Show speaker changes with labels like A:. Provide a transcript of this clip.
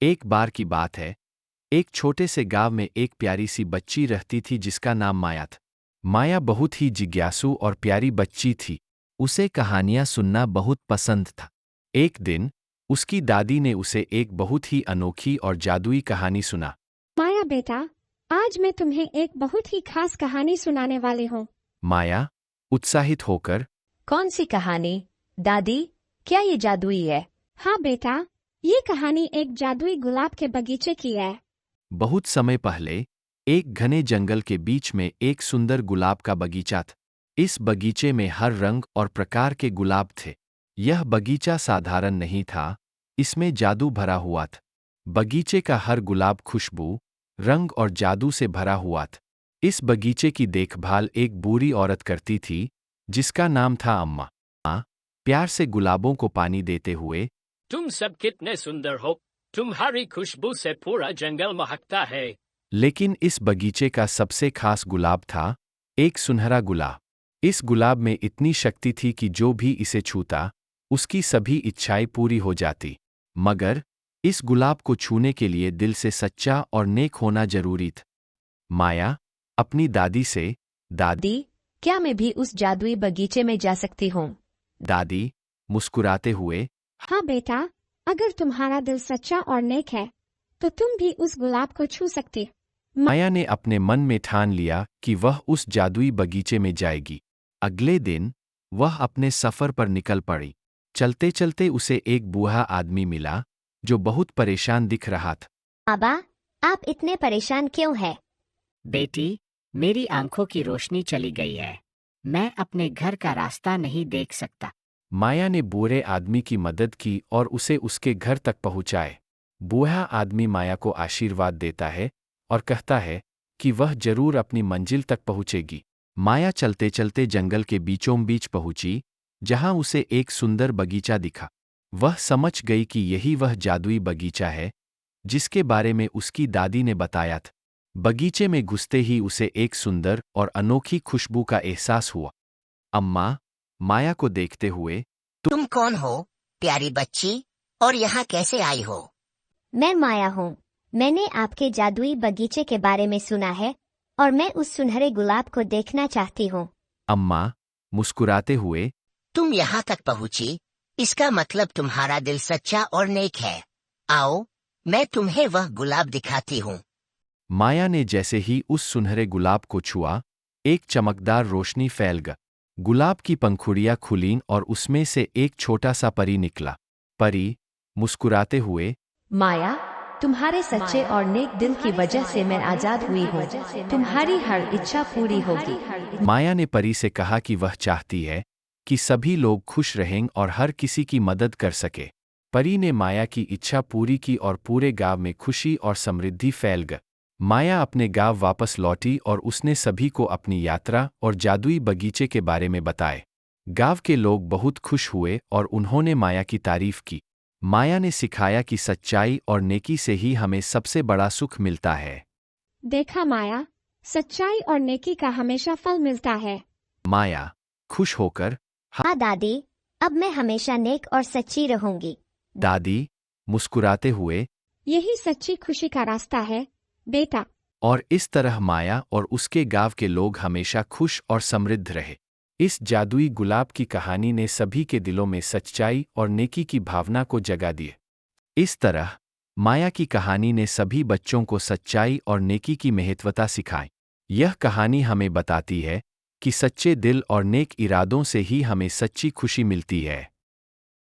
A: एक बार की बात है, एक छोटे से गांव में एक प्यारी सी बच्ची रहती थी जिसका नाम माया था। माया बहुत ही जिज्ञासु और प्यारी बच्ची थी। उसे कहानियां सुनना बहुत पसंद था। एक दिन उसकी दादी ने उसे एक बहुत ही अनोखी और जादुई कहानी सुना।
B: माया बेटा, आज मैं तुम्हें एक बहुत ही खास कहानी सुनाने वाली हूँ।
A: माया उत्साहित होकर,
C: कौन सी कहानी दादी? क्या ये जादुई है?
B: हाँ बेटा, ये कहानी एक जादुई गुलाब के बगीचे की है।
A: बहुत समय पहले एक घने जंगल के बीच में एक सुंदर गुलाब का बगीचा था। इस बगीचे में हर रंग और प्रकार के गुलाब थे। यह बगीचा साधारण नहीं था, इसमें जादू भरा हुआ था। बगीचे का हर गुलाब खुशबू, रंग और जादू से भरा हुआ था। इस बगीचे की देखभाल एक बूढ़ी औरत करती थी जिसका नाम था अम्मा। प्यार से गुलाबों को पानी देते हुए,
D: तुम सब कितने सुंदर हो, तुम्हारी खुशबू से पूरा जंगल महकता है।
A: लेकिन इस बगीचे का सबसे खास गुलाब था एक सुनहरा गुलाब। इस गुलाब में इतनी शक्ति थी कि जो भी इसे छूता उसकी सभी इच्छाएं पूरी हो जाती। मगर इस गुलाब को छूने के लिए दिल से सच्चा और नेक होना जरूरी था। माया अपनी दादी से, दादी,
C: क्या मैं भी उस जादुई बगीचे में जा सकती हूँ?
A: दादी मुस्कुराते हुए,
B: हाँ बेटा, अगर तुम्हारा दिल सच्चा और नेक है तो तुम भी उस गुलाब को छू सकती।
A: माया ने अपने मन में ठान लिया कि वह उस जादुई बगीचे में जाएगी। अगले दिन वह अपने सफर पर निकल पड़ी। चलते चलते उसे एक बूढ़ा आदमी मिला जो बहुत परेशान दिख रहा था।
E: बाबा, आप इतने परेशान क्यों हैं?
F: बेटी, मेरी आंखों की रोशनी चली गई है। मैं अपने घर का रास्ता नहीं देख सकता।
A: माया ने बूढ़े आदमी की मदद की और उसे उसके घर तक पहुंचाए। बूढ़ा आदमी माया को आशीर्वाद देता है और कहता है कि वह जरूर अपनी मंजिल तक पहुंचेगी। माया चलते चलते जंगल के बीचों बीच पहुंची जहां उसे एक सुंदर बगीचा दिखा। वह समझ गई कि यही वह जादुई बगीचा है जिसके बारे में उसकी दादी ने बताया था। बगीचे में घुसते ही उसे एक सुंदर और अनोखी खुशबू का एहसास हुआ। अम्मा माया को देखते हुए,
G: तुम कौन हो प्यारी बच्ची, और यहाँ कैसे आई हो?
E: मैं माया हूँ। मैंने आपके जादुई बगीचे के बारे में सुना है और मैं उस सुनहरे गुलाब को देखना चाहती हूँ।
A: अम्मा मुस्कुराते हुए,
G: तुम यहाँ तक पहुँची, इसका मतलब तुम्हारा दिल सच्चा और नेक है। आओ, मैं तुम्हें वह गुलाब दिखाती हूँ।
A: माया ने जैसे ही उस सुनहरे गुलाब को छुआ, एक चमकदार रोशनी फैल गई। गुलाब की पंखुड़ियां खुलीं और उसमें से एक छोटा सा परी निकला। परी मुस्कुराते हुए,
C: माया, तुम्हारे सच्चे और नेक दिल की वजह से मैं आजाद हुई हूँ। तुम्हारी हर इच्छा पूरी होगी।
A: माया ने परी से कहा कि वह चाहती है कि सभी लोग खुश रहें और हर किसी की मदद कर सके। परी ने माया की इच्छा पूरी की और पूरे गांव में खुशी और समृद्धि फैल गई। माया अपने गांव वापस लौटी और उसने सभी को अपनी यात्रा और जादुई बगीचे के बारे में बताए। गांव के लोग बहुत खुश हुए और उन्होंने माया की तारीफ की। माया ने सिखाया कि सच्चाई और नेकी से ही हमें सबसे बड़ा सुख मिलता है।
B: देखा माया, सच्चाई और नेकी का हमेशा फल मिलता है।
A: माया खुश होकर,
E: हाँ दादी, अब मैं हमेशा नेक और सच्ची रहूंगी।
A: दादी मुस्कुराते हुए,
B: यही सच्ची खुशी का रास्ता है बेटा।
A: और इस तरह माया और उसके गांव के लोग हमेशा खुश और समृद्ध रहे। इस जादुई गुलाब की कहानी ने सभी के दिलों में सच्चाई और नेकी की भावना को जगा दिए। इस तरह माया की कहानी ने सभी बच्चों को सच्चाई और नेकी की महत्वता सिखाई। यह कहानी हमें बताती है कि सच्चे दिल और नेक इरादों से ही हमें सच्ची खुशी मिलती है।